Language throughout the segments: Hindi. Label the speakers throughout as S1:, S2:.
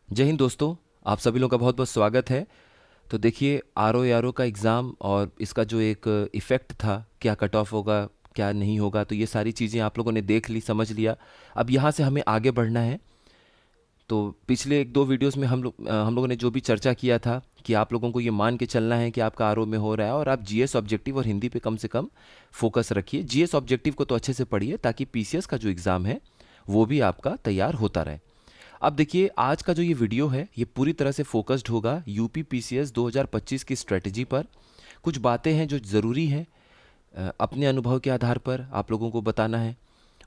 S1: जय हिंद दोस्तों। आप सभी लोगों का बहुत बहुत स्वागत है। तो देखिए, आर ओ का एग्ज़ाम और इसका जो एक इफ़ेक्ट था, क्या कट ऑफ होगा, क्या नहीं होगा, तो ये सारी चीज़ें आप लोगों ने देख ली, समझ लिया। अब यहाँ से हमें आगे बढ़ना है। तो पिछले एक दो वीडियोस में हम लोगों ने जो भी चर्चा किया था कि आप लोगों को ये मान के चलना है कि आपका आर ओ में हो रहा है, और आप जीएस ऑब्जेक्टिव और हिंदी पे कम से कम फोकस रखिए। जीएस ऑब्जेक्टिव को तो अच्छे से पढ़िए ताकि पीसीएस का जो एग्ज़ाम है वो भी आपका तैयार होता रहे। अब देखिए, आज का जो ये वीडियो है ये पूरी तरह से फोकस्ड होगा यूपी पीसीएस 2025 की स्ट्रेटजी पर। कुछ बातें हैं जो ज़रूरी हैं, अपने अनुभव के आधार पर आप लोगों को बताना है।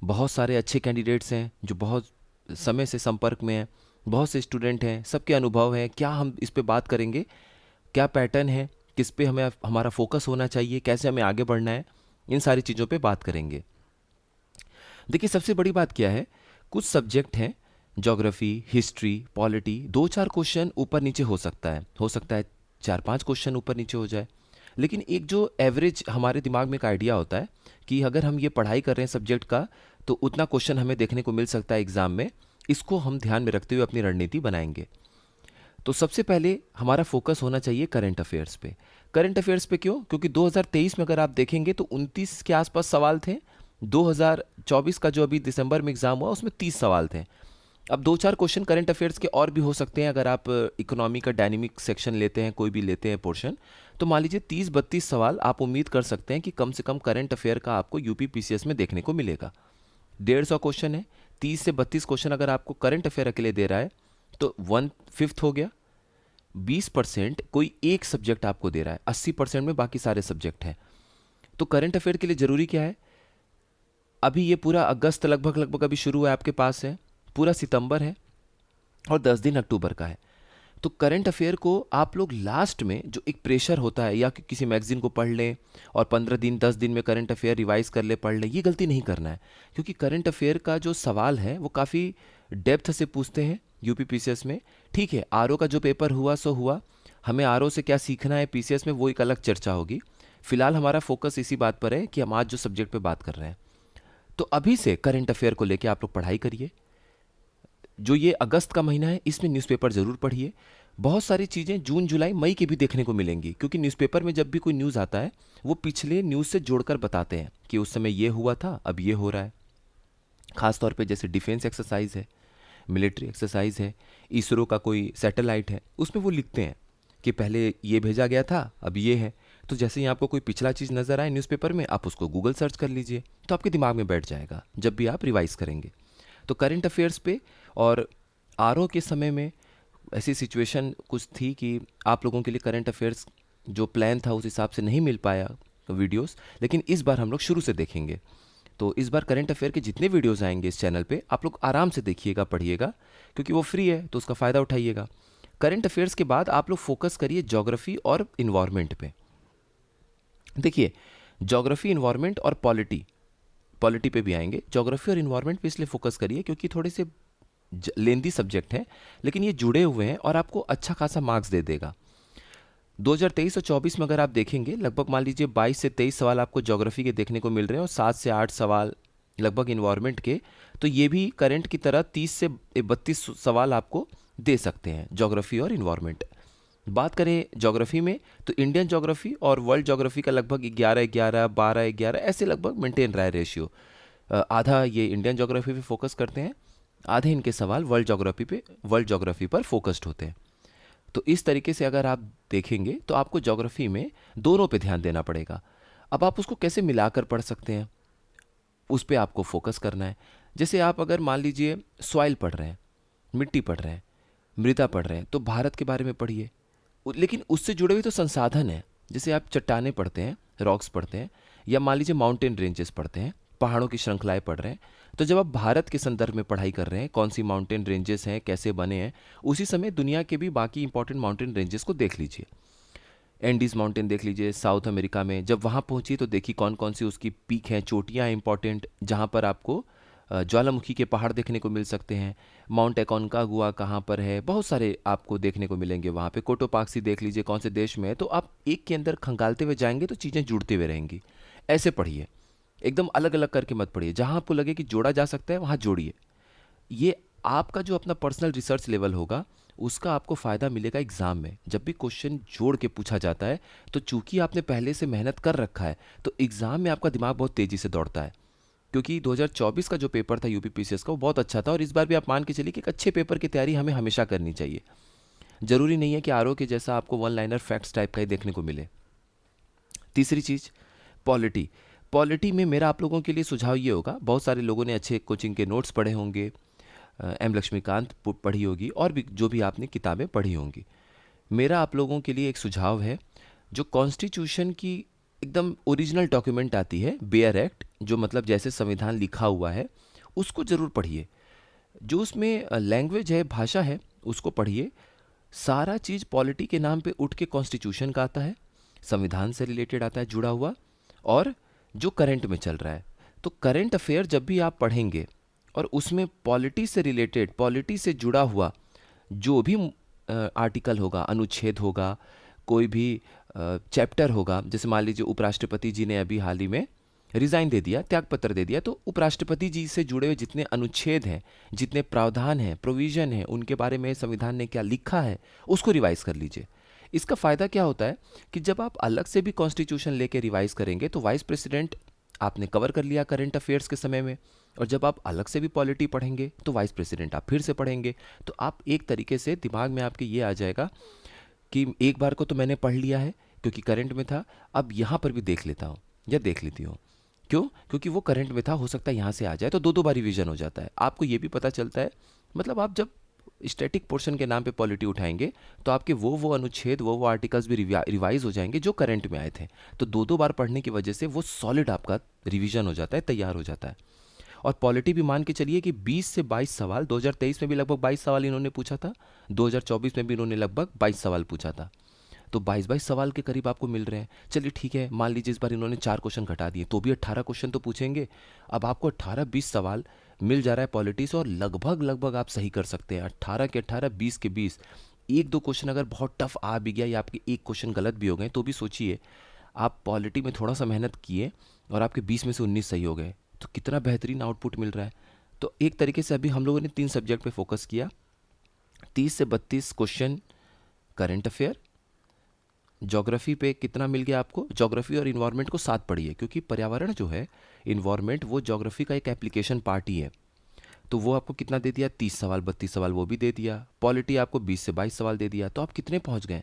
S1: बहुत सारे अच्छे कैंडिडेट्स हैं जो बहुत समय से संपर्क में हैं, बहुत से स्टूडेंट हैं, सबके अनुभव हैं। क्या हम इस पे बात करेंगे, क्या पैटर्न है, किस पे हमें हमारा फोकस होना चाहिए, कैसे हमें आगे बढ़ना है, इन सारी चीज़ों पे बात करेंगे। देखिए, सबसे बड़ी बात क्या है, कुछ सब्जेक्ट हैं, ज्योग्राफी, हिस्ट्री, पॉलिटी, दो चार क्वेश्चन ऊपर नीचे हो सकता है चार पांच क्वेश्चन ऊपर नीचे हो जाए। लेकिन एक जो एवरेज हमारे दिमाग में एक आइडिया होता है कि अगर हम ये पढ़ाई कर रहे हैं सब्जेक्ट का, तो उतना क्वेश्चन हमें देखने को मिल सकता है एग्जाम में। इसको हम ध्यान में रखते हुए अपनी रणनीति बनाएंगे। तो सबसे पहले हमारा फोकस होना चाहिए करंट अफेयर्स पे। करंट अफेयर्स पे क्यों? क्योंकि 2023 में अगर आप देखेंगे तो 29 के आसपास सवाल थे। 2024 का जो अभी दिसंबर में एग्जाम हुआ उसमें 30 सवाल थे। अब दो चार क्वेश्चन करंट अफेयर्स के और भी हो सकते हैं। अगर आप इकोनॉमी का डायनेमिक सेक्शन लेते हैं, कोई भी लेते हैं पोर्शन, तो मान लीजिए 30-32 सवाल आप उम्मीद कर सकते हैं कि कम से कम करंट अफेयर का आपको यूपी पीसीएस में देखने को मिलेगा। 150 क्वेश्चन है, 30 से 32 क्वेश्चन अगर आपको करंट अफेयर अकेले दे रहा है तो 1/5 हो गया। 20% कोई एक सब्जेक्ट आपको दे रहा है, 80% में बाकी सारे सब्जेक्ट हैं। तो करंट अफेयर के लिए जरूरी क्या है? अभी ये पूरा अगस्त लगभग लगभग अभी शुरू है आपके पास है, पूरा सितंबर है, और 10 दिन अक्टूबर का है। तो करंट अफेयर को आप लोग लास्ट में जो एक प्रेशर होता है, या कि किसी मैगजीन को पढ़ लें और 15 दिन 10 दिन में करंट अफेयर रिवाइज कर ले, पढ़ लें, ये गलती नहीं करना है। क्योंकि करंट अफेयर का जो सवाल है वो काफ़ी डेप्थ से पूछते हैं यूपी पीसीएस में। ठीक है, आरओ का जो पेपर हुआ सो हुआ, हमें आरओ से क्या सीखना है पीसीएस में वो एक अलग चर्चा होगी। फिलहाल हमारा फोकस इसी बात पर है कि हम आज जो सब्जेक्ट पे बात कर रहे हैं। तो अभी से करंट अफेयर को लेके आप लोग पढ़ाई करिए। जो ये अगस्त का महीना है इसमें न्यूज़पेपर ज़रूर पढ़िए। बहुत सारी चीज़ें जून जुलाई मई की भी देखने को मिलेंगी, क्योंकि न्यूज़पेपर में जब भी कोई न्यूज़ आता है वो पिछले न्यूज़ से जोड़कर बताते हैं कि उस समय ये हुआ था, अब ये हो रहा है। खास तौर पे जैसे डिफेंस एक्सरसाइज है, मिलिट्री एक्सरसाइज है, इसरो का कोई सैटेलाइट है, उसमें वो लिखते हैं कि पहले ये भेजा गया था, अब ये है। तो जैसे ही आपको कोई पिछला चीज़ नज़र आए न्यूज़पेपर में, आप उसको गूगल सर्च कर लीजिए, तो आपके दिमाग में बैठ जाएगा जब भी आप रिवाइज करेंगे। तो करंट अफेयर्स पे। और आरओ के समय में ऐसी सिचुएशन कुछ थी कि आप लोगों के लिए करंट अफेयर्स जो प्लान था उस हिसाब से नहीं मिल पाया वीडियोस, लेकिन इस बार हम लोग शुरू से देखेंगे। तो इस बार करंट अफेयर के जितने वीडियोस आएंगे इस चैनल पे, आप लोग आराम से देखिएगा, पढ़िएगा, क्योंकि वो फ्री है तो उसका फ़ायदा उठाइएगा। करंट अफेयर्स के बाद आप लोग फोकस करिए ज्योग्राफी और इन्वायरमेंट पे। देखिए, ज्योग्राफी, इन्वायरमेंट और पॉलिटी, पॉलिटी पे भी आएंगे। ज्योग्राफी और इन्वायरमेंट पे इसलिए फोकस करिए क्योंकि थोड़े से लेंदी सब्जेक्ट हैं, लेकिन ये जुड़े हुए हैं और आपको अच्छा खासा मार्क्स दे देगा। 2023 और 24 में अगर आप देखेंगे, लगभग मान लीजिए 22 से 23 सवाल आपको ज्योग्राफी के देखने को मिल रहे हैं और 7 से 8 सवाल लगभग इन्वायरमेंट के। तो ये भी करंट की तरह 30 से 32 सवाल आपको दे सकते हैं, ज्योग्राफी और इन्वायरमेंट। बात करें ज्योग्राफी में, तो इंडियन ज्योग्राफी और वर्ल्ड ज्योग्राफी का लगभग 11-11, 12-11 ऐसे लगभग मेंटेन रहा है रेशियो। आधा ये इंडियन ज्योग्राफी पे फोकस करते हैं, आधे इनके सवाल वर्ल्ड ज्योग्राफी पर फोकस्ड होते हैं। तो इस तरीके से अगर आप देखेंगे तो आपको ज्योग्राफी में दोनों पे ध्यान देना पड़ेगा। अब आप उसको कैसे मिलाकर पढ़ सकते हैं, उस पे आपको फोकस करना है। जैसे आप अगर मान लीजिए सॉइल पढ़ रहे हैं, मिट्टी पढ़ रहे हैं, मृदा पढ़ रहे हैं, तो भारत के बारे में पढ़िए। लेकिन उससे जुड़े हुए तो संसाधन हैं। जैसे आप चट्टानें पढ़ते हैं, रॉक्स पढ़ते हैं, या मान लीजिए माउंटेन रेंजेस पढ़ते हैं, पहाड़ों की श्रृंखलाएं पढ़ रहे हैं। तो जब आप भारत के संदर्भ में पढ़ाई कर रहे हैं, कौन सी माउंटेन रेंजेस हैं, कैसे बने हैं, उसी समय दुनिया के भी बाकी इंपॉर्टेंट माउंटेन रेंजेस को देख लीजिए। एंडीज माउंटेन देख लीजिए साउथ अमेरिका में, जब वहाँ पहुँचिए तो देखिए कौन कौन सी उसकी पीक हैं, चोटियाँ हैं इंपॉर्टेंट, जहाँ पर आपको ज्वालामुखी के पहाड़ देखने को मिल सकते हैं। माउंट एकोनकागुआ कहाँ पर है, बहुत सारे आपको देखने को मिलेंगे वहाँ पे। कोटोपाक्सी देख लीजिए कौन से देश में है। तो आप एक के अंदर खंगालते हुए जाएंगे तो चीज़ें जुड़ते हुए रहेंगी। ऐसे पढ़िए, एकदम अलग अलग करके मत पढ़िए। जहाँ आपको लगे कि जोड़ा जा सकता है वहाँ जोड़िए। ये आपका जो अपना पर्सनल रिसर्च लेवल होगा उसका आपको फ़ायदा मिलेगा एग्ज़ाम में। जब भी क्वेश्चन जोड़ के पूछा जाता है तो चूंकि आपने पहले से मेहनत कर रखा है तो एग्ज़ाम में आपका दिमाग बहुत तेज़ी से दौड़ता है। क्योंकि 2024 का जो पेपर था यूपी पीसीएस का वो बहुत अच्छा था, और इस बार भी आप मान के चलिए कि एक अच्छे पेपर की तैयारी हमें हमेशा करनी चाहिए। ज़रूरी नहीं है कि आरओ के जैसा आपको वन लाइनर फैक्ट्स टाइप का ही देखने को मिले। तीसरी चीज़, पॉलिटी। पॉलिटी में मेरा आप लोगों के लिए सुझाव ये होगा, बहुत सारे लोगों ने अच्छे कोचिंग के नोट्स पढ़े होंगे, एम लक्ष्मीकांत पढ़ी होगी, और भी जो भी आपने किताबें पढ़ी होंगी। मेरा आप लोगों के लिए एक सुझाव है, जो कॉन्स्टिट्यूशन की एकदम ओरिजिनल डॉक्यूमेंट आती है, बेयर एक्ट, जो मतलब जैसे संविधान लिखा हुआ है, उसको ज़रूर पढ़िए। जो उसमें लैंग्वेज है, भाषा है, उसको पढ़िए। सारा चीज़ पॉलिटी के नाम पे उठ के कॉन्स्टिट्यूशन का आता है, संविधान से रिलेटेड आता है जुड़ा हुआ, और जो करंट में चल रहा है। तो करंट अफेयर जब भी आप पढ़ेंगे और उसमें पॉलिटी से रिलेटेड, पॉलिटी से जुड़ा हुआ जो भी आर्टिकल होगा, अनुच्छेद होगा, कोई भी चैप्टर होगा, जैसे मान लीजिए उपराष्ट्रपति जी ने अभी हाल ही में रिज़ाइन दे दिया, त्यागपत्र दे दिया, तो उपराष्ट्रपति जी से जुड़े हुए जितने अनुच्छेद हैं, जितने प्रावधान हैं, प्रोविज़न हैं, उनके बारे में संविधान ने क्या लिखा है, उसको रिवाइज़ कर लीजिए। इसका फ़ायदा क्या होता है कि जब आप अलग से भी कॉन्स्टिट्यूशन लेके रिवाइज़ करेंगे तो वाइस प्रेसिडेंट आपने कवर कर लिया करंट अफेयर्स के समय में, और जब आप अलग से भी पॉलिटी पढ़ेंगे तो वाइस प्रेसिडेंट आप फिर से पढ़ेंगे। तो आप एक तरीके से दिमाग में आपके ये आ जाएगा कि एक बार को तो मैंने पढ़ लिया है क्योंकि करंट में था, अब यहाँ पर भी देख लेता हूँ या देख लेती हूँ। क्यों? क्योंकि वो करंट में था, हो सकता है यहाँ से आ जाए, तो दो दो बार रिवीजन हो जाता है। आपको ये भी पता चलता है, मतलब आप जब स्टैटिक पोर्शन के नाम पे पॉलिटी उठाएंगे तो आपके वो अनुच्छेद, वो आर्टिकल्स भी रिवाइज हो जाएंगे जो करंट में आए थे। तो दो दो बार पढ़ने की वजह से वो सॉलिड आपका रिवीजन हो जाता है, तैयार हो जाता है। और पॉलिटी भी मान के चलिए कि 20 से 22 सवाल, 2023 में भी लगभग 22 सवाल इन्होंने पूछा था, 2024 में भी इन्होंने लगभग 22 सवाल पूछा था। तो 22-22 सवाल के करीब आपको मिल रहे हैं। चलिए ठीक है, मान लीजिए इस बार इन्होंने 4 क्वेश्चन घटा दिए तो भी 18 क्वेश्चन तो पूछेंगे। अब आपको 18-20 सवाल मिल जा रहा है पॉलिटी से, और लगभग लगभग आप सही कर सकते हैं। 18 के 18, 20 के 20। एक दो क्वेश्चन अगर बहुत टफ आ भी गया या आपके एक क्वेश्चन गलत भी हो गए तो भी सोचिए, आप पॉलिटी में थोड़ा सा मेहनत किए और आपके 20 में से 19 सही हो गए, तो कितना बेहतरीन आउटपुट मिल रहा है। तो एक तरीके से अभी हम लोगों ने 3 सब्जेक्ट पे फोकस किया। 30 से 32 क्वेश्चन करंट अफेयर। ज्योग्राफी पे कितना मिल गया आपको? ज्योग्राफी और इन्वायरमेंट को साथ पढ़िए, क्योंकि पर्यावरण जो है, इन्वायरमेंट, वो ज्योग्राफी का एक एप्लीकेशन पार्ट ही है। तो वो आपको कितना दे दिया? 30 सवाल, 32 सवाल वो भी दे दिया। पॉलिटी आपको 20 से 22 सवाल दे दिया। तो आप कितने पहुंच गए?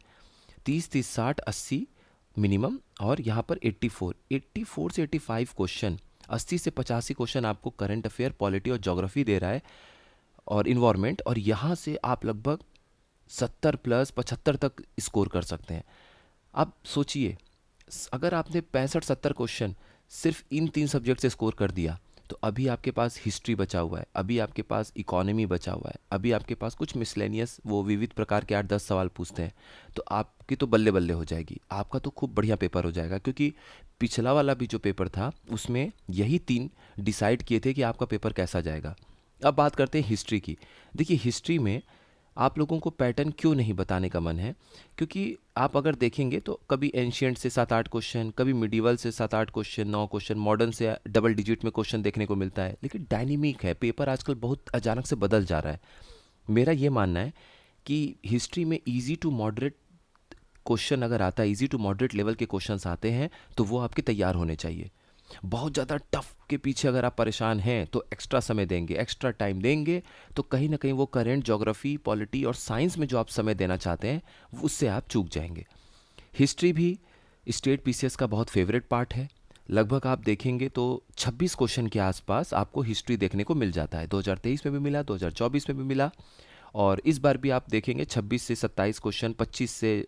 S1: 30, 30, 60, 80 मिनिमम, और यहाँ पर 84 से 85 क्वेश्चन, 80 से 85 क्वेश्चन आपको करंट अफेयर, पॉलिटी और ज्योग्राफी दे रहा है, और इन्वायरमेंट, और यहाँ से आप लगभग 70 प्लस 75 तक स्कोर कर सकते हैं। अब सोचिए, अगर आपने 65-70 क्वेश्चन सिर्फ इन 3 सब्जेक्ट से स्कोर कर दिया, तो अभी आपके पास हिस्ट्री बचा हुआ है, अभी आपके पास इकोनॉमी बचा हुआ है, अभी आपके पास कुछ मिसलेनियस, वो विविध प्रकार के 8-10 सवाल पूछते हैं। तो आपकी तो बल्ले बल्ले हो जाएगी, आपका तो खूब बढ़िया पेपर हो जाएगा। क्योंकि पिछला वाला भी जो पेपर था उसमें यही 3 डिसाइड किए थे कि आपका पेपर कैसा जाएगा। अब बात करते हैं हिस्ट्री की। देखिए, हिस्ट्री में आप लोगों को पैटर्न क्यों नहीं बताने का मन है, क्योंकि आप अगर देखेंगे तो कभी एंशियंट से 7-8 क्वेश्चन, कभी मिडिवल से 7-8 क्वेश्चन, 9 क्वेश्चन, मॉडर्न से डबल डिजिट में क्वेश्चन देखने को मिलता है। लेकिन डायनेमिक है पेपर, आजकल बहुत अचानक से बदल जा रहा है। मेरा ये मानना है कि हिस्ट्री में ईजी टू मॉडरेट क्वेश्चन अगर आता है, ईजी टू मॉडरेट लेवल के क्वेश्चंस आते हैं, तो वो आपके तैयार होने चाहिए। बहुत ज़्यादा टफ के पीछे अगर आप परेशान हैं तो एक्स्ट्रा समय देंगे, एक्स्ट्रा टाइम देंगे, तो कहीं ना कहीं वो करंट, ज्योग्राफी, पॉलिटी और साइंस में जो आप समय देना चाहते हैं उससे आप चूक जाएंगे। हिस्ट्री भी स्टेट पीसीएस का बहुत फेवरेट पार्ट है। लगभग आप देखेंगे तो 26 क्वेश्चन के आसपास आपको हिस्ट्री देखने को मिल जाता है। 2023 में भी मिला, 2024 में भी मिला, और इस बार भी आप देखेंगे 26 से 27 क्वेश्चन, 25 से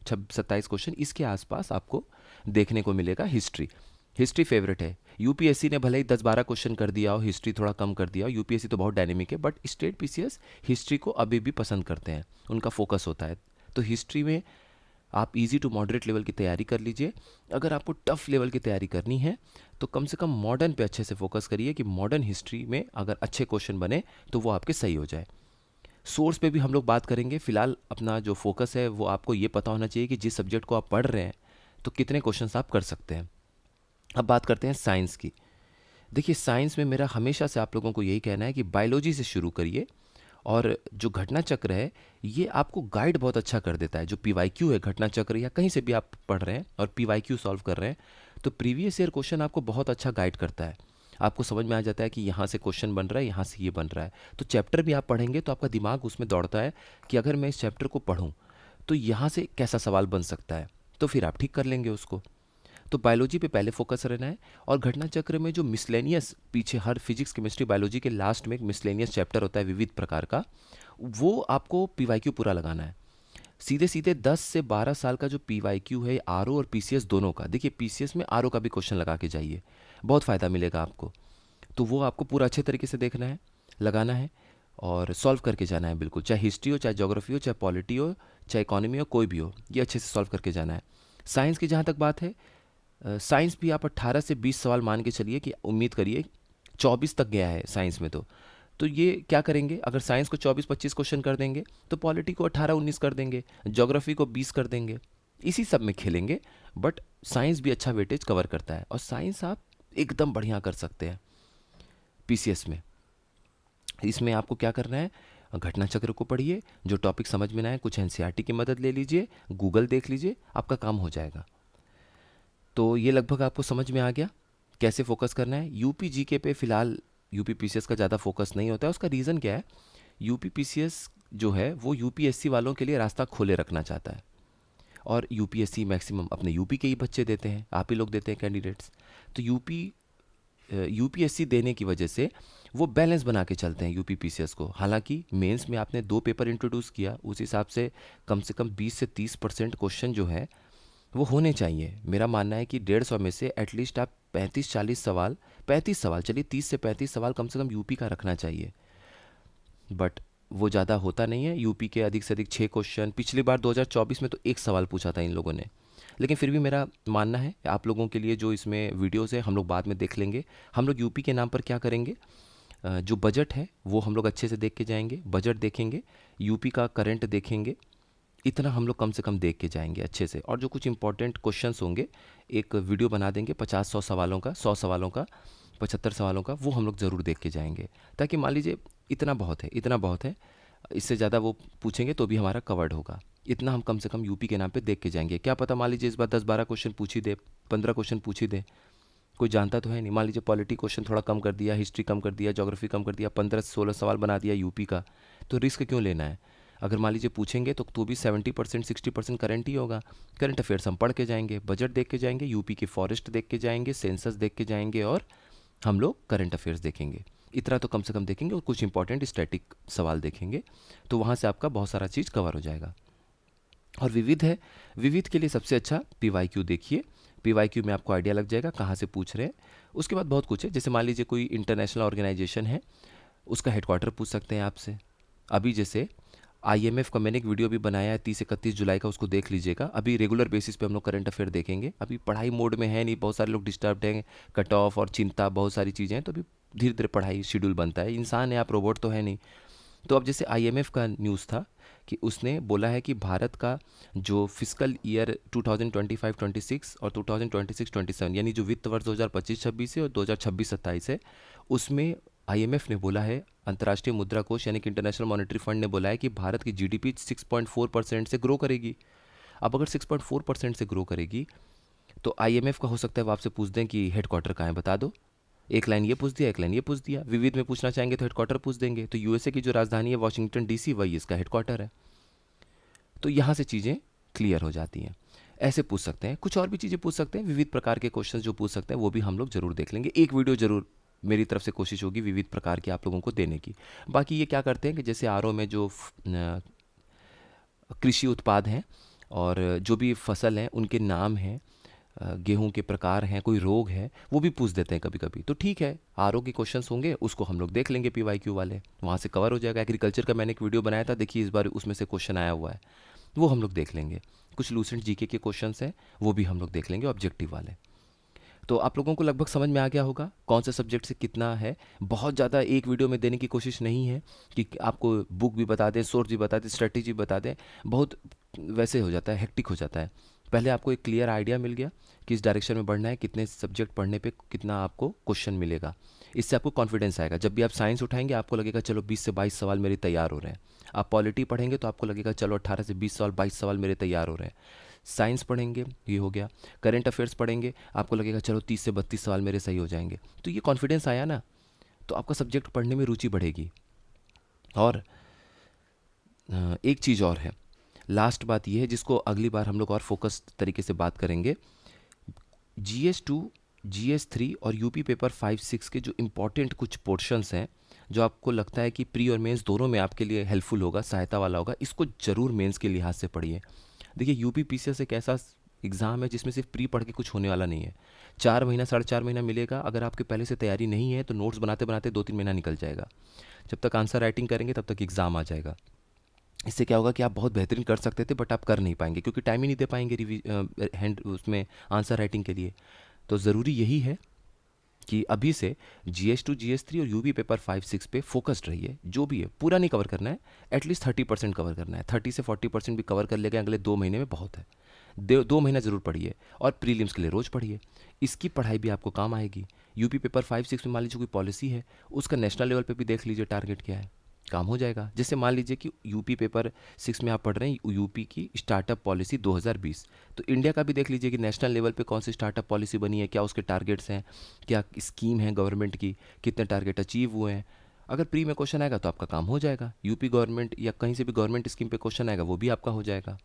S1: 27 क्वेश्चन, इसके आसपास आपको देखने को मिलेगा हिस्ट्री। हिस्ट्री फेवरेट है। यूपीएससी ने भले ही 10-12 क्वेश्चन कर दिया हो, हिस्ट्री थोड़ा कम कर दिया हो, यूपीएससी तो बहुत डायनेमिक है, बट स्टेट पीसीएस हिस्ट्री को अभी भी पसंद करते हैं, उनका फोकस होता है। तो हिस्ट्री में आप इजी टू मॉडरेट लेवल की तैयारी कर लीजिए। अगर आपको टफ लेवल की तैयारी करनी है तो कम से कम मॉडर्न पे अच्छे से फोकस करिए, कि मॉडर्न हिस्ट्री में अगर अच्छे क्वेश्चन बने तो वो आपके सही हो जाए। सोर्स पे भी हम लोग बात करेंगे। फिलहाल अपना जो फोकस है वो आपको ये पता होना चाहिए कि जिस सब्जेक्ट को आप पढ़ रहे हैं तो कितने क्वेश्चंस आप कर सकते हैं। अब बात करते हैं साइंस की। देखिए, साइंस में मेरा हमेशा से आप लोगों को यही कहना है कि बायोलॉजी से शुरू करिए, और जो घटना चक्र है ये आपको गाइड बहुत अच्छा कर देता है। जो पीवाईक्यू है घटना चक्र या कहीं से भी आप पढ़ रहे हैं और पीवाईक्यू सॉल्व कर रहे हैं तो प्रीवियस ईयर क्वेश्चन आपको बहुत अच्छा गाइड करता है। आपको समझ में आ जाता है कि यहाँ से क्वेश्चन बन रहा है, यहाँ से ये बन रहा है। तो चैप्टर भी आप पढ़ेंगे तो आपका दिमाग उसमें दौड़ता है कि अगर मैं इस चैप्टर को पढूं तो यहाँ से कैसा सवाल बन सकता है, तो फिर आप ठीक कर लेंगे उसको। तो बायोलॉजी पे पहले फोकस रहना है। और घटना चक्र में जो मिसलेनियस पीछे हर फिजिक्स केमिस्ट्री बायोलॉजी के लास्ट में एक मिसलेनियस चैप्टर होता है विविध प्रकार का, वो आपको पीवाईक्यू पूरा लगाना है। सीधे सीधे 10 से 12 साल का जो पीवाईक्यू है आरओ और पीसीएस दोनों का, देखिए पीसीएस में आरओ का भी क्वेश्चन लगा के जाइए, बहुत फ़ायदा मिलेगा आपको। तो वो आपको पूरा अच्छे तरीके से देखना है, लगाना है और सॉल्व करके जाना है बिल्कुल, चाहे हिस्ट्री हो, चाहे ज्योग्राफी हो, चाहे पॉलिटी हो, चाहे इकोनॉमी हो, कोई भी हो, ये अच्छे से सॉल्व करके जाना है। साइंस की जहाँ तक बात है, साइंस भी आप 18 से 20 सवाल मान के चलिए कि उम्मीद करिए 24 तक गया है साइंस में। तो ये क्या करेंगे, अगर साइंस को 24-25 क्वेश्चन कर देंगे तो पॉलिटी को 18-19 कर देंगे, ज्योग्राफी को 20 कर देंगे, इसी सब में खेलेंगे। बट साइंस भी अच्छा वेटेज कवर करता है और साइंस आप एकदम बढ़िया कर सकते हैं पीसीएस में। इसमें आपको क्या करना है, घटना चक्र को पढ़िए, जो टॉपिक समझ में ना आए कुछ एनसीईआरटी की मदद ले लीजिए, गूगल देख लीजिए, आपका काम हो जाएगा। तो ये लगभग आपको समझ में आ गया कैसे फोकस करना है। यूपी जीके पे फिलहाल यूपी पीसीएस का ज़्यादा फोकस नहीं होता है। उसका रीज़न क्या है, यूपी पीसीएस जो है वो यूपीएससी वालों के लिए रास्ता खोले रखना चाहता है और यूपीएससी मैक्सिमम अपने यूपी के ही बच्चे देते हैं, आप ही लोग देते हैं कैंडिडेट्स। तो यूपीएससी देने की वजह से वो बैलेंस बना के चलते हैं यूपी पीसीएस को। हालांकि मेंस में आपने 2 पेपर इंट्रोड्यूस किया, उस हिसाब से कम 20 से 30% क्वेश्चन जो है वो होने चाहिए। मेरा मानना है कि 150 में से एटलीस्ट आप 35 सवाल चलिए 30 से 35 सवाल कम से कम यूपी का रखना चाहिए। बट वो ज़्यादा होता नहीं है। यूपी के अधिक से अधिक 6 क्वेश्चन, पिछली बार 2024 में तो एक सवाल पूछा था इन लोगों ने। लेकिन फिर भी मेरा मानना है आप लोगों के लिए जो इसमें वीडियोस है हम लोग बाद में देख लेंगे। हम लोग यूपी के नाम पर क्या करेंगे, जो बजट है वो हम लोग अच्छे से देख के जाएंगे, बजट देखेंगे, यूपी का करंट देखेंगे, इतना हम लोग कम से कम देख के जाएंगे अच्छे से। और जो कुछ इंपॉर्टेंट क्वेश्चंस होंगे एक वीडियो बना देंगे 50-100 सवालों का, 100 सवालों का, 75 सवालों का, वो हम लोग ज़रूर देख के जाएंगे। ताकि मान लीजिए इतना बहुत है, इतना बहुत है, इससे ज़्यादा वो पूछेंगे तो भी हमारा कवर्ड होगा। इतना हम कम से कम यूपी के नाम पे देख के जाएंगे। क्या पता मान लीजिए इस बार 10-12 क्वेश्चन पूछ ही दे, 15 क्वेश्चन पूछ ही दे, कोई जानता तो है नहीं। मान लीजिए पॉलिटी क्वेश्चन थोड़ा कम कर दिया, हिस्ट्री कम कर दिया, ज्योग्राफी कम कर दिया, 15 से 16 सवाल बना दिया यूपी का, तो रिस्क क्यों लेना है। अगर मान लीजिए पूछेंगे तो भी 70% 60% करंट ही होगा। करंट अफेयर्स हम पढ़ के जाएंगे, बजट देख के जाएंगे, यूपी की फॉरेस्ट देख के जाएंगे, सेंसस देख के जाएंगे और हम लोग करंट अफेयर्स देखेंगे। इतना तो कम से कम देखेंगे और कुछ इंपॉर्टेंट स्टैटिक सवाल देखेंगे। तो वहाँ से आपका बहुत सारा चीज़ कवर हो जाएगा। और विविध है, विविध के लिए सबसे अच्छा पीवाईक्यू देखिए। पीवाईक्यू में आपको आइडिया लग जाएगा कहाँ से पूछ रहे हैं। उसके बाद बहुत कुछ है, जैसे मान लीजिए कोई इंटरनेशनल ऑर्गेनाइजेशन है, उसका हेडक्वार्टर पूछ सकते हैं आपसे। अभी जैसे आईएमएफ का मैंने एक वीडियो भी बनाया है 30-31 जुलाई का, उसको देख लीजिएगा। अभी रेगुलर बेसिस पे हम लोग करंट अफेयर देखेंगे। अभी पढ़ाई मोड में है नहीं, बहुत सारे लोग डिस्टर्ब्ड हैं, कट ऑफ और चिंता, बहुत सारी चीज़ें हैं, तो अभी धीरे धीरे पढ़ाई शेड्यूल बनता है। इंसान है, आप रोबोट तो है नहीं। तो अब जैसे आईएमएफ का न्यूज़ था कि उसने बोला है कि भारत का जो फिस्कल ईयर 2025-26 और 2026-27 यानी जो वित्त वर्ष 2025-26 है और 2026-27 है, उसमें आईएमएफ ने बोला है, अंतर्राष्ट्रीय मुद्रा कोष यानी कि इंटरनेशनल मॉनेटरी फंड ने बोला है कि भारत की जीडीपी 6.4% से ग्रो करेगी। अब अगर 6.4% से ग्रो करेगी तो आईएमएफ का हो सकता है वो आपसे पूछ दें कि हेडक्वार्टर कहाँ है बता दो। एक लाइन ये पूछ दिया, एक लाइन ये पूछ दिया। विविध में पूछना चाहेंगे तो हेडक्वार्टर पूछ देंगे। तो यूएसए की जो राजधानी है वाशिंगटन डीसी, वही इसका हेडक्वार्टर है। तो यहाँ से चीज़ें क्लियर हो जाती हैं। ऐसे पूछ सकते हैं, कुछ और भी चीज़ें पूछ सकते हैं। विविध प्रकार के क्वेश्चन जो पूछ सकते हैं वो भी हम लोग जरूर देख लेंगे। एक वीडियो जरूर मेरी तरफ से कोशिश होगी विविध प्रकार के आप लोगों को देने की। बाकी ये क्या करते हैं कि जैसे आरओ में जो कृषि उत्पाद हैं और जो भी फसल हैं उनके नाम हैं, गेहूं के प्रकार हैं, कोई रोग है, वो भी पूछ देते हैं कभी कभी। तो ठीक है, आरओ के क्वेश्चंस होंगे, उसको हम लोग देख लेंगे पीवाईक्यू वाले, वहाँ से कवर हो जाएगा। एग्रीकल्चर का मैंने एक वीडियो बनाया था, देखिए इस बार उसमें से क्वेश्चन आया हुआ है, वो हम लोग देख लेंगे। कुछ लूसेंट जीके के क्वेश्चंस हैं, वो भी हम लोग देख लेंगे, ऑब्जेक्टिव वाले। तो आप लोगों को लगभग समझ में आ गया होगा कौन से सब्जेक्ट से कितना है। बहुत ज़्यादा एक वीडियो में देने की कोशिश नहीं है कि आपको बुक भी बता दें, सोर्स भी बता दें, स्ट्रेटेजी बता दें, बहुत वैसे हो जाता है, हेक्टिक हो जाता है। पहले आपको एक क्लियर आइडिया मिल गया कि इस डायरेक्शन में बढ़ना है, कितने सब्जेक्ट पढ़ने पे कितना आपको क्वेश्चन मिलेगा। इससे आपको कॉन्फिडेंस आएगा। जब भी आप साइंस उठाएंगे आपको लगेगा चलो 20 से 22 सवाल मेरे तैयार हो रहे हैं। आप पॉलिटी पढ़ेंगे तो आपको लगेगा चलो 18 से 20 सवाल 22 सवाल मेरे तैयार हो रहे हैं। साइंस पढ़ेंगे, ये हो गया। करंट अफेयर्स पढ़ेंगे, आपको लगेगा चलो 30 से 32 सवाल मेरे सही हो जाएंगे। तो ये कॉन्फिडेंस आया ना, तो आपका सब्जेक्ट पढ़ने में रुचि बढ़ेगी। और एक चीज़ और है, लास्ट बात ये है जिसको अगली बार हम लोग और फोकस तरीके से बात करेंगे। GS2, GS3 और यूपी पेपर 5-6 के जो इम्पोर्टेंट कुछ पोर्शंस हैं जो आपको लगता है कि प्री और मेंस दोनों में आपके लिए हेल्पफुल होगा, सहायता वाला होगा, इसको ज़रूर मेंस के लिहाज से पढ़िए। देखिए यूपी पीसीएस एक ऐसा एग्ज़ाम है जिसमें सिर्फ प्री पढ़ के कुछ होने वाला नहीं है। 4 महीना 4.5 महीना मिलेगा, अगर आपके पहले से तैयारी नहीं है तो नोट्स बनाते बनाते 2-3 महीना निकल जाएगा। जब तक आंसर राइटिंग करेंगे तब तक एग्ज़ाम आ जाएगा। इससे क्या होगा कि आप बहुत बेहतरीन कर सकते थे बट आप कर नहीं पाएंगे क्योंकि टाइम ही नहीं दे पाएंगे हैंड उसमें आंसर राइटिंग के लिए। तो ज़रूरी यही है कि अभी से GS2, GS3 और यूपी पेपर 5-6 पे फोकस्ड रहिए। जो भी है पूरा नहीं कवर करना है, एटलीस्ट 30% कवर करना है। 30 से 40% भी कवर कर लेगा अगले 2 महीने में बहुत है। 2 महीना ज़रूर पढ़िए और प्रीलिम्स के लिए रोज़ पढ़िए। इसकी पढ़ाई भी आपको काम आएगी। यूपी पेपर 5-6 में मान लीजिए कोई पॉलिसी है, उसका नेशनल लेवल पे भी देख लीजिए टारगेट क्या है, काम हो जाएगा। जैसे मान लीजिए कि यूपी पेपर 6 में आप पढ़ रहे हैं यूपी की स्टार्टअप पॉलिसी 2020, तो इंडिया का भी देख लीजिए कि नेशनल लेवल पे कौन सी स्टार्टअप पॉलिसी बनी है, क्या उसके टारगेट्स हैं, क्या स्कीम है गवर्नमेंट की, कितने टारगेट अचीव हुए हैं। अगर प्री में क्वेश्चन आएगा तो आपका काम हो जाएगा। यूपी गवर्नमेंट या कहीं से भी गवर्नमेंट स्कीम पे क्वेश्चन आएगा वो भी आपका हो जाएगा।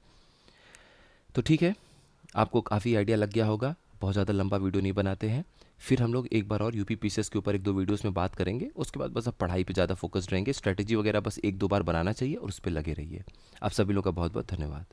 S1: तो ठीक है, आपको काफ़ी आइडिया लग गया होगा। बहुत ज़्यादा लंबा वीडियो नहीं बनाते हैं। फिर हम लोग एक बार और यूपी पीसीएस के ऊपर 1-2 वीडियोस में बात करेंगे। उसके बाद बस आप पढ़ाई पे ज़्यादा फोकस्ड रहेंगे। स्ट्रैटेजी वगैरह बस 1-2 बार बनाना चाहिए और उस पर लगे रहिए। आप सभी लोग का बहुत बहुत धन्यवाद।